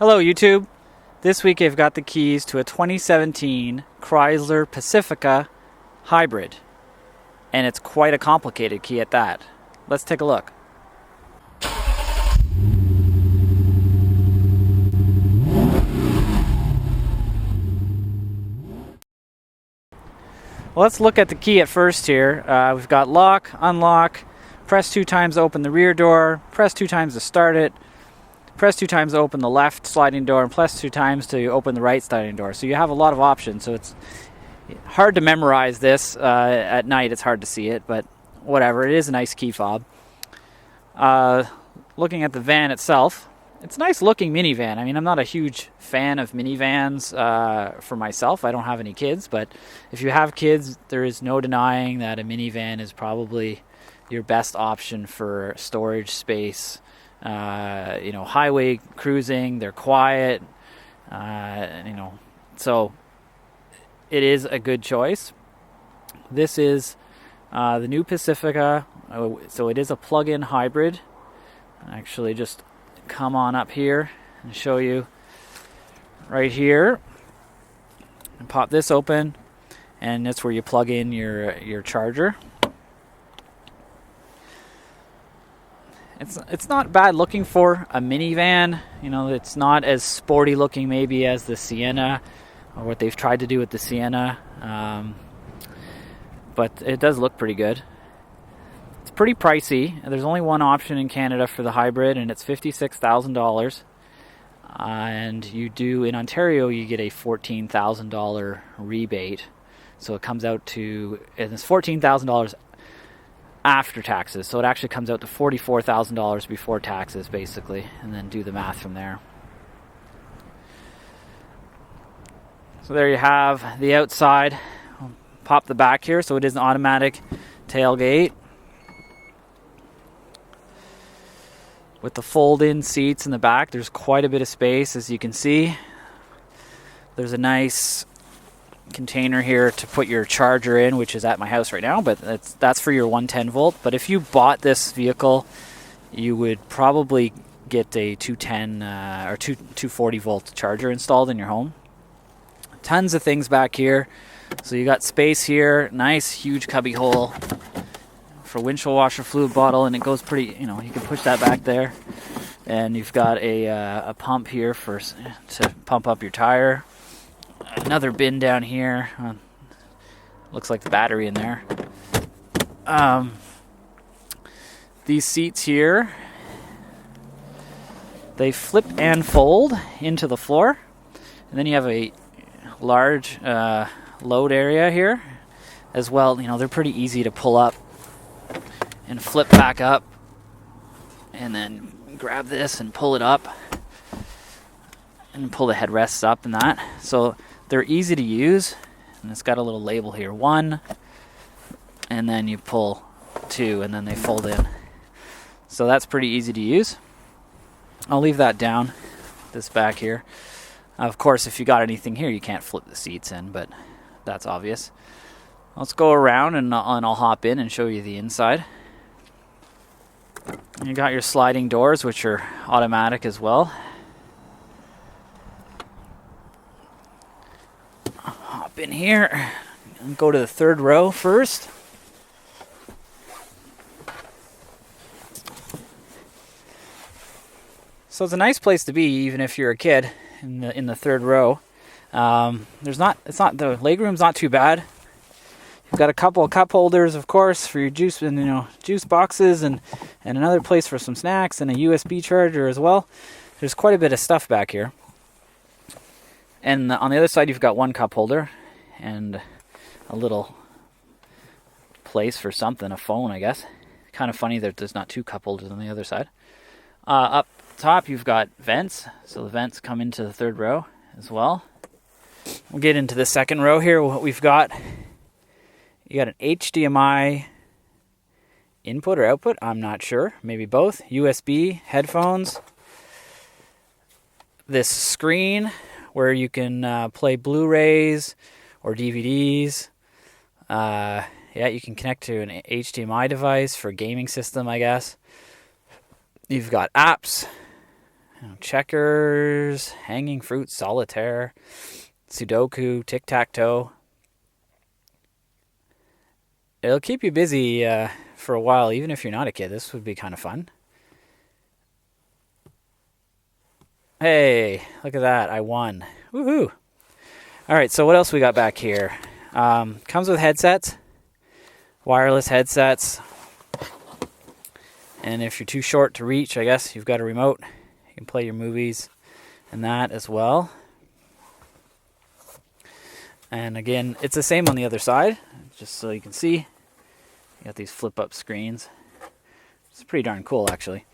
Hello YouTube. This week I've got the keys to a 2017 Chrysler Pacifica hybrid. And it's quite a complicated key at that. Let's take a look. Well, let's look at the key at first here. We've got lock, unlock, press 2 times to open the rear door, press 2 times to start it, press 2 times to open the left sliding door, and press 2 times to open the right sliding door. So you have a lot of options. So it's hard to memorize this. At night it's hard to see it, but whatever. It is a nice key fob. Looking at the van itself, it's a nice looking minivan. I mean, I'm not a huge fan of minivans for myself. I don't have any kids, but if you have kids, there is no denying that a minivan is probably your best option for storage space. Highway cruising, they're quiet, so it is a good choice. This is the new Pacifica, so it is a plug-in hybrid. Actually, just come on up here and show you right here, and pop this open, and that's where you plug in your charger. It's not bad looking for a minivan. It's not as sporty looking maybe as the Sienna or what they've tried to do with the Sienna, but it does look pretty good. It's pretty pricey. There's only one option in Canada for the hybrid, and it's $56,000. And in Ontario, you get a $14,000 rebate. So it comes out to, and it's $14,000 after taxes. So it actually comes out to $44,000 before taxes, basically, and then do the math from there. So there you have the outside. I'll pop the back here. So it is an automatic tailgate with the fold-in seats in the back. There's quite a bit of space, as you can see. There's a nice container here to put your charger in, which is at my house right now, but that's for your 110 volt. But if you bought this vehicle, you would probably get a 210 or 240 volt charger installed in your home. Tons of things back here. So you got space here, nice huge cubby hole for windshield washer fluid bottle, and it goes pretty, you can push that back there. And you've got a pump here to pump up your tire. Another bin down here. Looks like the battery in there. These seats here, they flip and fold into the floor. And then you have a large load area here as well. They're pretty easy to pull up and flip back up, and then grab this and pull it up and pull the headrests up and that. So they're easy to use, and it's got a little label here, 1, and then you pull 2, and then they fold in. So that's pretty easy to use. I'll leave that down, this back here. Of course, if you got anything here, you can't flip the seats in, but that's obvious. Let's go around and I'll hop in and show you the inside. You got your sliding doors, which are automatic as well. Hop in here and go to the third row first. So it's a nice place to be, even if you're a kid, in the third row. The legroom's not too bad. You've got a couple of cup holders, of course, for your juice and juice boxes, and another place for some snacks, and a USB charger as well. There's quite a bit of stuff back here. And on the other side, you've got one cup holder and a little place for something, a phone, I guess. Kind of funny that there's not 2 cup holders on the other side. Up top, you've got vents, so the vents come into the third row as well. We'll get into the second row here. What we've got, you got an HDMI input or output, I'm not sure, maybe both. USB, headphones, this screen where you can play Blu-rays or DVDs. You can connect to an HDMI device for a gaming system, I guess. You've got apps, checkers, hanging fruit, solitaire, Sudoku, tic-tac-toe. It'll keep you busy for a while, even if you're not a kid. This would be kind of fun. Hey, look at that. I won. Woohoo. All right, so what else we got back here? Comes with headsets, wireless headsets. And if you're too short to reach, I guess you've got a remote. You can play your movies and that as well. And again, it's the same on the other side, just so you can see. You got these flip-up screens. It's pretty darn cool, actually.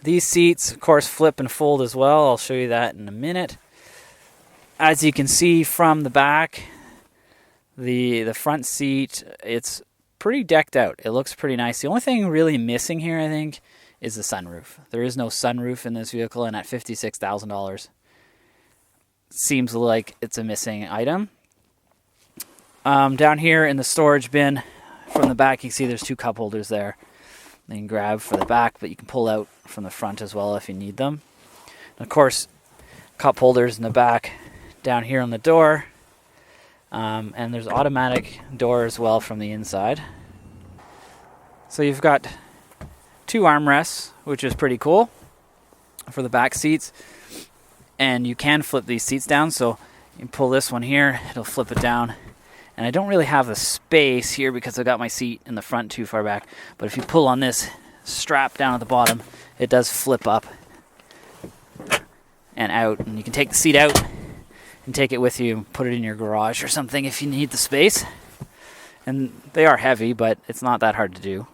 These seats, of course, flip and fold as well. I'll show you that in a minute. As you can see from the back, the front seat, it's pretty decked out. It looks pretty nice. The only thing really missing here, I think, is the sunroof. There is no sunroof in this vehicle, and at $56,000, seems like it's a missing item. Down here in the storage bin, from the back, you can see there's 2 cup holders there. You can grab for the back, but you can pull out from the front as well if you need them. And of course, cup holders in the back down here on the door. And there's automatic door as well from the inside. So you've got 2 armrests, which is pretty cool for the back seats. And you can flip these seats down, so you can pull this one here, it'll flip it down. And I don't really have the space here because I got my seat in the front too far back. But if you pull on this strap down at the bottom, it does flip up and out. And you can take the seat out and take it with you and put it in your garage or something if you need the space. And they are heavy, but it's not that hard to do.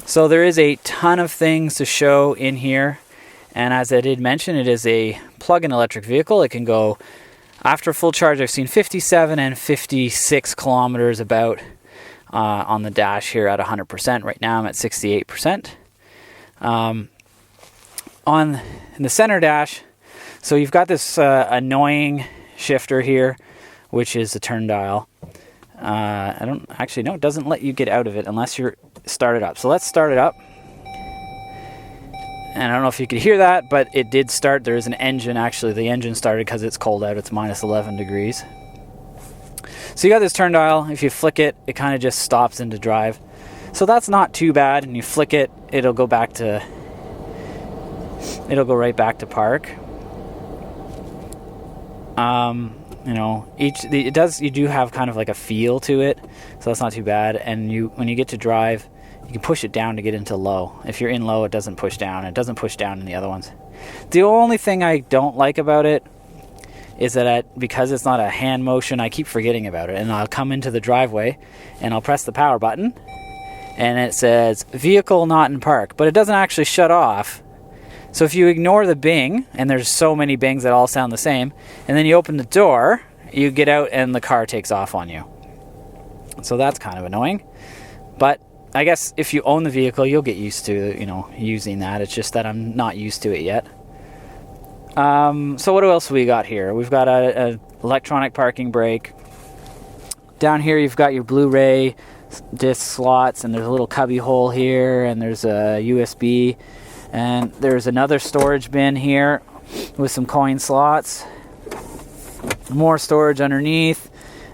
So there is a ton of things to show in here. And as I did mention, it is a plug-in electric vehicle. It can go, after full charge, I've seen 57 and 56 kilometers about on the dash here at 100%. Right now I'm at 68%. In the center dash, so you've got this annoying shifter here, which is the turn dial. I don't actually know. It doesn't let you get out of it unless you're started up. So let's start it up. And I don't know if you could hear that, but it did start. There is an engine, actually. The engine started because it's cold out. It's minus 11 degrees. So you got this turn dial. If you flick it, it kind of just stops into drive. So that's not too bad. And you flick it, it'll go right back to park. You do have kind of like a feel to it, so that's not too bad. And when you get to drive, you can push it down to get into low. If you're in low, it doesn't push down. It doesn't push down in the other ones. The only thing I don't like about it is that because it's not a hand motion, I keep forgetting about it. And I'll come into the driveway and I'll press the power button and it says vehicle not in park, but it doesn't actually shut off. So if you ignore the bing, and there's so many bings that all sound the same, and then you open the door, you get out and the car takes off on you. So that's kind of annoying. But I guess if you own the vehicle, you'll get used to, using that. It's just that I'm not used to it yet. So what else we got here? We've got a electronic parking brake. Down here you've got your Blu-ray disc slots, and there's a little cubby hole here, and there's a USB, and there's another storage bin here with some coin slots. More storage underneath,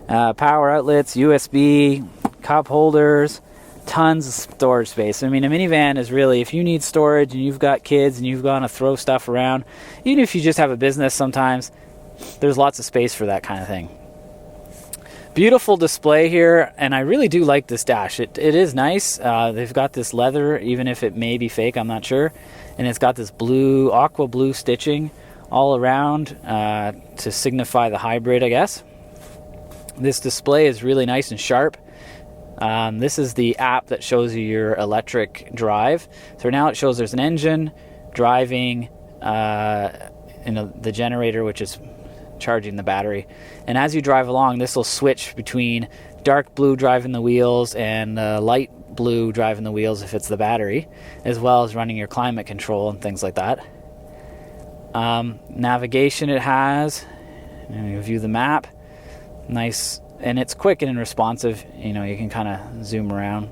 power outlets, USB, cup holders, tons of storage space. I mean, a minivan is really, if you need storage and you've got kids and you've got to throw stuff around, even if you just have a business sometimes, there's lots of space for that kind of thing. Beautiful display here, and I really do like this dash. It is nice. They've got this leather, even if it may be fake, I'm not sure. And it's got this blue, aqua blue stitching all around to signify the hybrid, I guess. This display is really nice and sharp. This is the app that shows you your electric drive. So now it shows there's an engine, driving, the generator, which is charging the battery. And as you drive along, this will switch between dark blue driving the wheels and light blue driving the wheels if it's the battery, as well as running your climate control and things like that. Navigation it has. You view the map. Nice. And it's quick and responsive. You can kind of zoom around.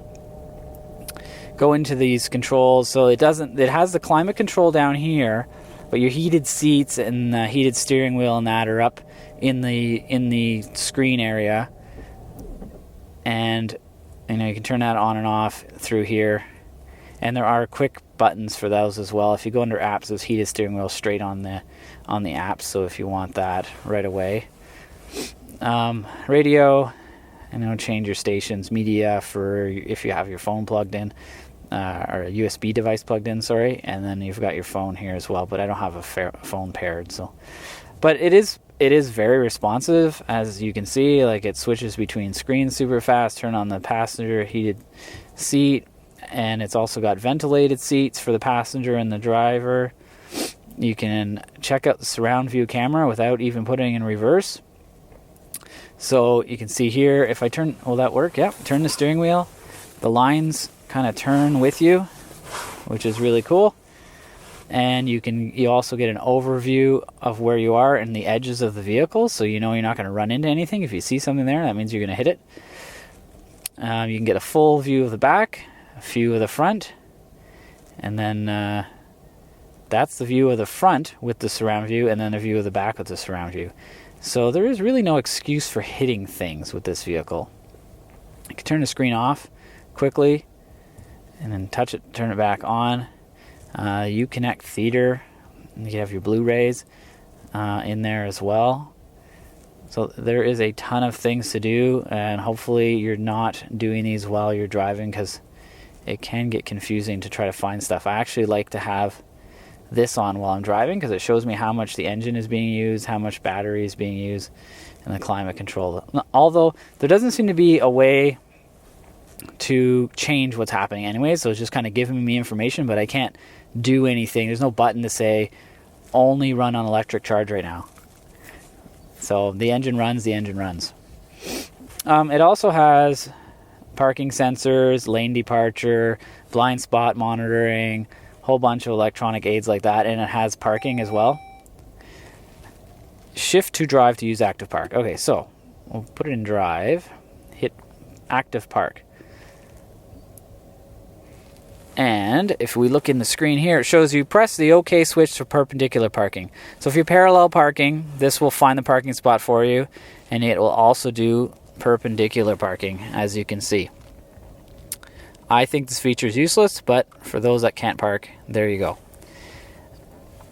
go into these controls. So it has the climate control down here, but your heated seats and the heated steering wheel and that are up in the screen area. And you can turn that on and off through here. And there are quick buttons for those as well. If you go under apps, there's heated steering wheel straight on the apps. So if you want that right away, radio, change your stations, media for if you have your phone plugged in, or a USB device plugged in. Sorry, and then you've got your phone here as well. But I don't have a phone paired, so. But it is very responsive, as you can see. Like, it switches between screens super fast. Turn on the passenger heated seat. And it's also got ventilated seats for the passenger and the driver. You can check out the surround view camera without even putting in reverse. So you can see here, if I turn, will that work? Yeah, turn the steering wheel. The lines kind of turn with you, which is really cool. And you also get an overview of where you are and the edges of the vehicle, so you're not going to run into anything. If you see something there, that means you're going to hit it. You can get a full view of the back, a view of the front, and then that's the view of the front with the surround view, and then a view of the back with the surround view. So there is really no excuse for hitting things with this vehicle. You can turn the screen off quickly, and then touch it, turn it back on. Uconnect Theater, you have your Blu-rays in there as well. So there is a ton of things to do, and hopefully you're not doing these while you're driving, because it can get confusing to try to find stuff. I actually like to have this on while I'm driving, because it shows me how much the engine is being used, how much battery is being used, and the climate control. Although there doesn't seem to be a way to change what's happening anyway, so it's just kind of giving me information, but I can't do anything. There's no button to say only run on electric charge right now. So the engine runs, It also has parking sensors, lane departure, blind spot monitoring, whole bunch of electronic aids like that, and it has parking as well. Shift to drive to use active park. Okay, so we'll put it in drive, hit active park. And if we look in the screen here, it shows you press the OK switch for perpendicular parking. So if you're parallel parking, this will find the parking spot for you, and it will also do perpendicular parking, as you can see. I think this feature is useless, but for those that can't park, there you go.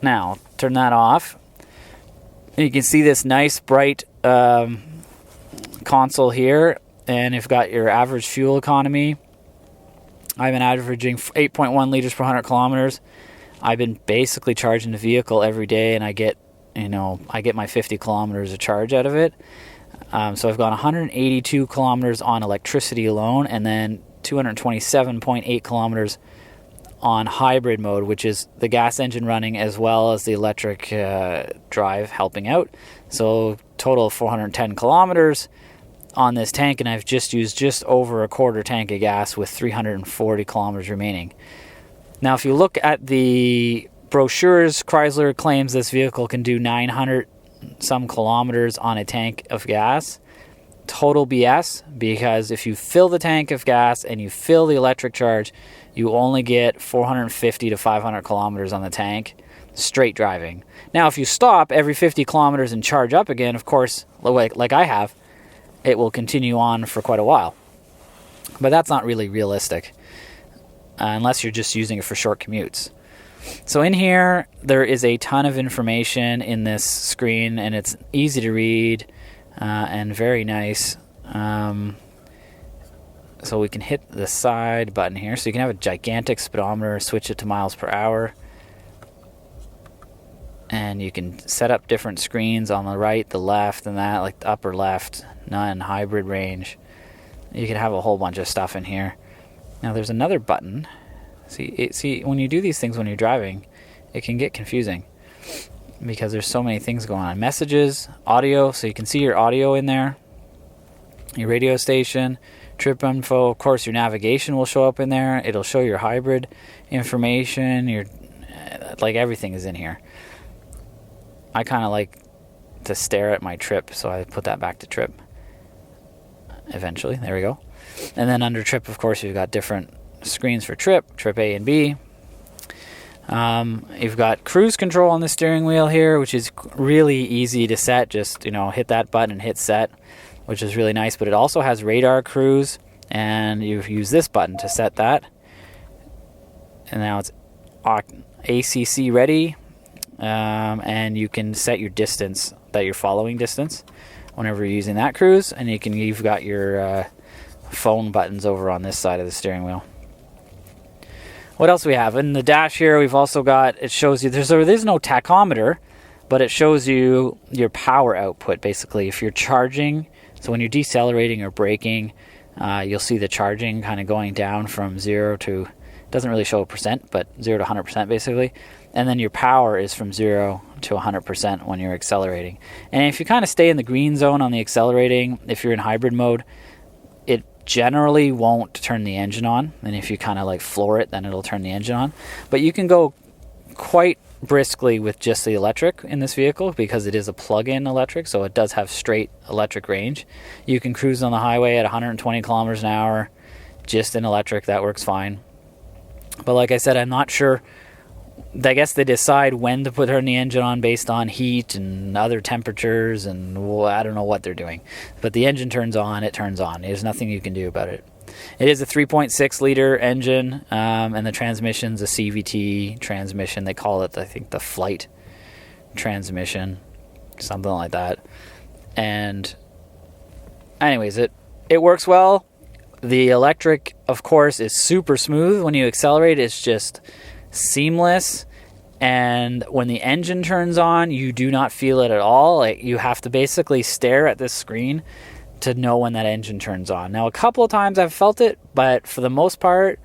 Now, turn that off. And you can see this nice bright console here, and you've got your average fuel economy. I've been averaging 8.1 liters per 100 kilometers. I've been basically charging the vehicle every day, and I get my 50 kilometers of charge out of it. So I've got 182 kilometers on electricity alone, and then 227.8 kilometers on hybrid mode, which is the gas engine running as well as the electric drive helping out. So total of 410 kilometers on this tank, and I've just used just over a quarter tank of gas with 340 kilometers remaining. Now, if you look at the brochures, Chrysler claims this vehicle can do 900 some kilometers on a tank of gas. Total BS, because if you fill the tank of gas and you fill the electric charge, you only get 450 to 500 kilometers on the tank straight driving. Now, if you stop every 50 kilometers and charge up again, of course, like I have, it will continue on for quite a while. But that's not really realistic, unless you're just using it for short commutes. So in here, there is a ton of information in this screen, and it's easy to read and very nice. So we can hit the side button here. So you can have a gigantic speedometer, switch it to miles per hour. And you can set up different screens on the right, the left, and that, like the upper left, none, hybrid range. You can have a whole bunch of stuff in here. Now there's another button. See, when you do these things when you're driving, it can get confusing because there's so many things going on. Messages, audio, so you can see your audio in there, your radio station, trip info. Of course, your navigation will show up in there. It'll show your hybrid information. Like everything is in here. I kind of like to stare at my trip, so I put that back to trip. Eventually, there we go. And then under trip, of course, you've got different screens for trip A and B. You've got cruise control on the steering wheel here, which is really easy to set. Just, hit that button and hit set, which is really nice. But it also has radar cruise, and you use this button to set that. And now it's ACC ready, and you can set your distance, that you're following distance, whenever you're using that cruise. And you've got your phone buttons over on this side of the steering wheel. What else we have? In the dash here, we've also got, it shows you, there's no tachometer, but it shows you your power output, basically. If you're charging, so when you're decelerating or braking, you'll see the charging kind of going down from 0 to, doesn't really show a percent, but 0 to 100% basically. And then your power is from 0 to 100% when you're accelerating. And if you kind of stay in the green zone on the accelerating, if you're in hybrid mode, it generally won't turn the engine on. And if you kind of like floor it, then it'll turn the engine on. But you can go quite briskly with just the electric in this vehicle, because it is a plug-in electric, so it does have straight electric range. You can cruise on the highway at 120 kilometers an hour just in electric. That works fine. But like I said, I'm not sure. I guess they decide when to turn the engine on based on heat and other temperatures, and I don't know what they're doing. But the engine turns on, it turns on. There's nothing you can do about it. It is a 3.6 liter engine, and the transmission's a CVT transmission. They call it, I think, the flight transmission, something like that. And anyways, it works well. The electric, of course, is super smooth. When you accelerate, it's just seamless. And when the engine turns on, you do not feel it at all. Like, you have to basically stare at this screen to know when that engine turns on. Now, a couple of times I've felt it, but for the most part,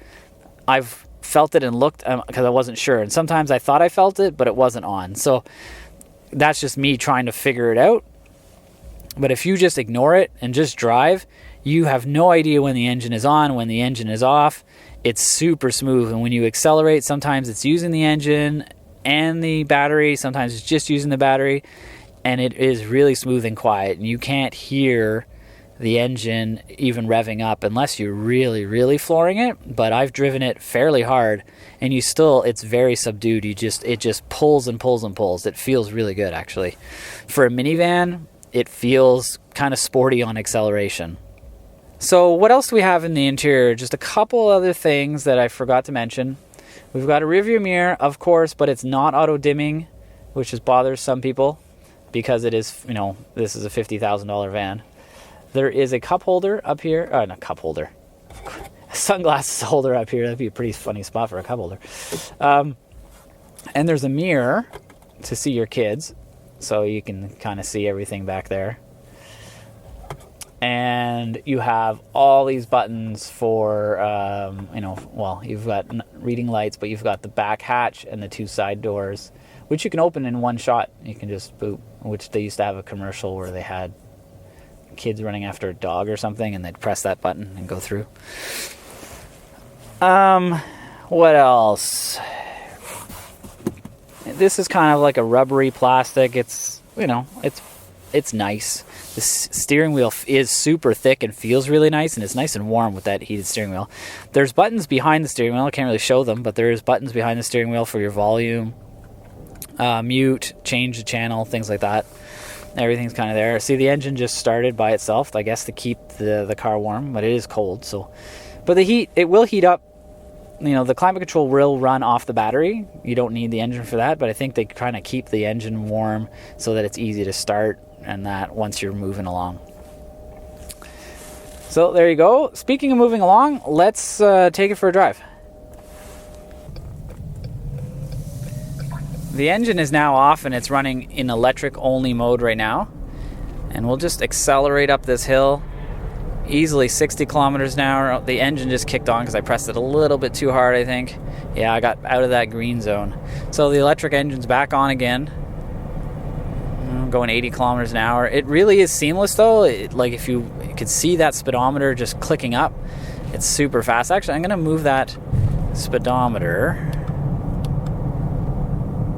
I've felt it and looked because I wasn't sure. And sometimes I thought I felt it, but it wasn't on. So that's just me trying to figure it out. But if you just ignore it and just drive, you have no idea when the engine is on, when the engine is off. It's super smooth. And when you accelerate, sometimes it's using the engine and the battery. Sometimes it's just using the battery. And it is really smooth and quiet. And you can't hear the engine even revving up unless you're really, really flooring it. But I've driven it fairly hard, and it's very subdued. It just pulls and pulls and pulls. It feels really good, actually. For a minivan, it feels kind of sporty on acceleration. So what else do we have in the interior? Just a couple other things that I forgot to mention. We've got a rearview mirror, of course, but it's not auto dimming, which bothers some people because it is, this is a $50,000 van. There is a cup holder up here. Not cup holder. A sunglasses holder up here. That'd be a pretty funny spot for a cup holder. And there's a mirror to see your kids, so you can kind of see everything back there. And you have all these buttons for, you've got reading lights, but you've got the back hatch and the two side doors, which you can open in one shot. You can just boop, which they used to have a commercial where they had kids running after a dog or something, and they'd press that button and go through. What else? This is kind of like a rubbery plastic. It's nice. The steering wheel is super thick and feels really nice, and it's nice and warm with that heated steering wheel. There's buttons behind the steering wheel. I can't really show them, but there's buttons behind the steering wheel for your volume, mute, change the channel, things like that. Everything's kind of there. See, the engine just started by itself, I guess, to keep the car warm, but it is cold. But the heat, it will heat up. The climate control will run off the battery. You don't need the engine for that, but I think they kind of keep the engine warm so that it's easy to start, and that once you're moving along. So there you go. Speaking of moving along, let's take it for a drive. The engine is now off, and it's running in electric only mode right now. And we'll just accelerate up this hill. Easily 60 kilometers an hour. The engine just kicked on because I pressed it a little bit too hard, I think. Yeah, I got out of that green zone. So the electric engine's back on again. I'm going 80 kilometers an hour. It really is seamless, though. If you could see that speedometer just clicking up, it's super fast. Actually, I'm going to move that speedometer.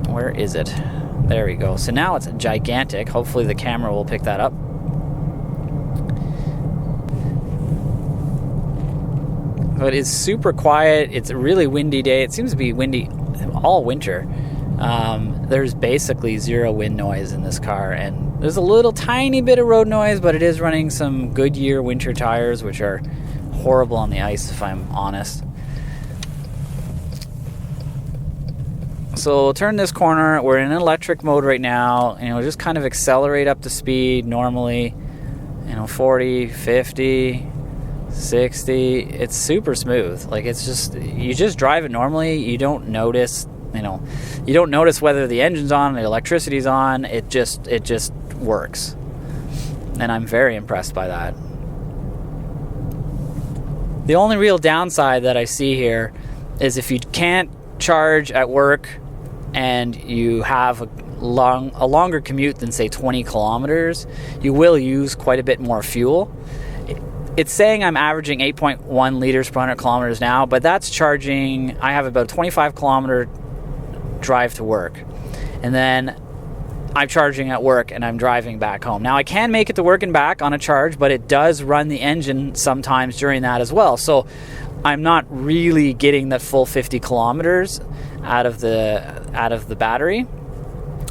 Where is it? There we go. So now it's gigantic. Hopefully the camera will pick that up. but it's super quiet. It's a really windy day. It seems to be windy all winter. There's basically zero wind noise in this car, and there's a little tiny bit of road noise, but it is running some Goodyear winter tires, which are horrible on the ice, if I'm honest. So we'll turn this corner. We're in electric mode right now, and we'll just kind of accelerate up to speed normally, 40, 50, 60. It's super smooth. Like, it's just, you just drive it normally. You don't notice, you don't notice whether the engine's on, the electricity's on. It just works. And I'm very impressed by that. The only real downside that I see here is if you can't charge at work and you have a longer commute than, say, 20 kilometers, you will use quite a bit more fuel. It's saying I'm averaging 8.1 liters per 100 kilometers now, but that's charging, I have about a 25 kilometer drive to work. And then I'm charging at work and I'm driving back home. Now, I can make it to work and back on a charge, but it does run the engine sometimes during that as well. So I'm not really getting that full 50 kilometers out of the battery.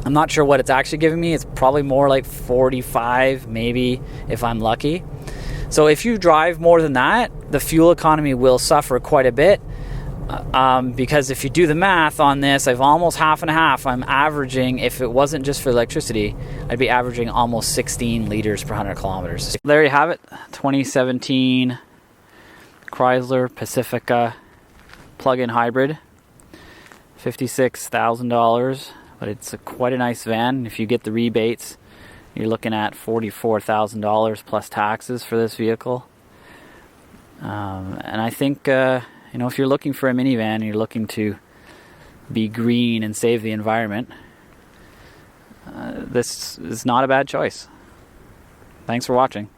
I'm not sure what it's actually giving me. It's probably more like 45, maybe, if I'm lucky. So if you drive more than that, the fuel economy will suffer quite a bit. Because if you do the math on this, I've almost half and half. I'm averaging, if it wasn't just for electricity, I'd be averaging almost 16 liters per 100 kilometers. There you have it, 2017 Chrysler Pacifica plug-in hybrid, $56,000, but it's quite a nice van. If you get the rebates, you're looking at $44,000 plus taxes for this vehicle. And I think, if you're looking for a minivan and you're looking to be green and save the environment, this is not a bad choice. Thanks for watching.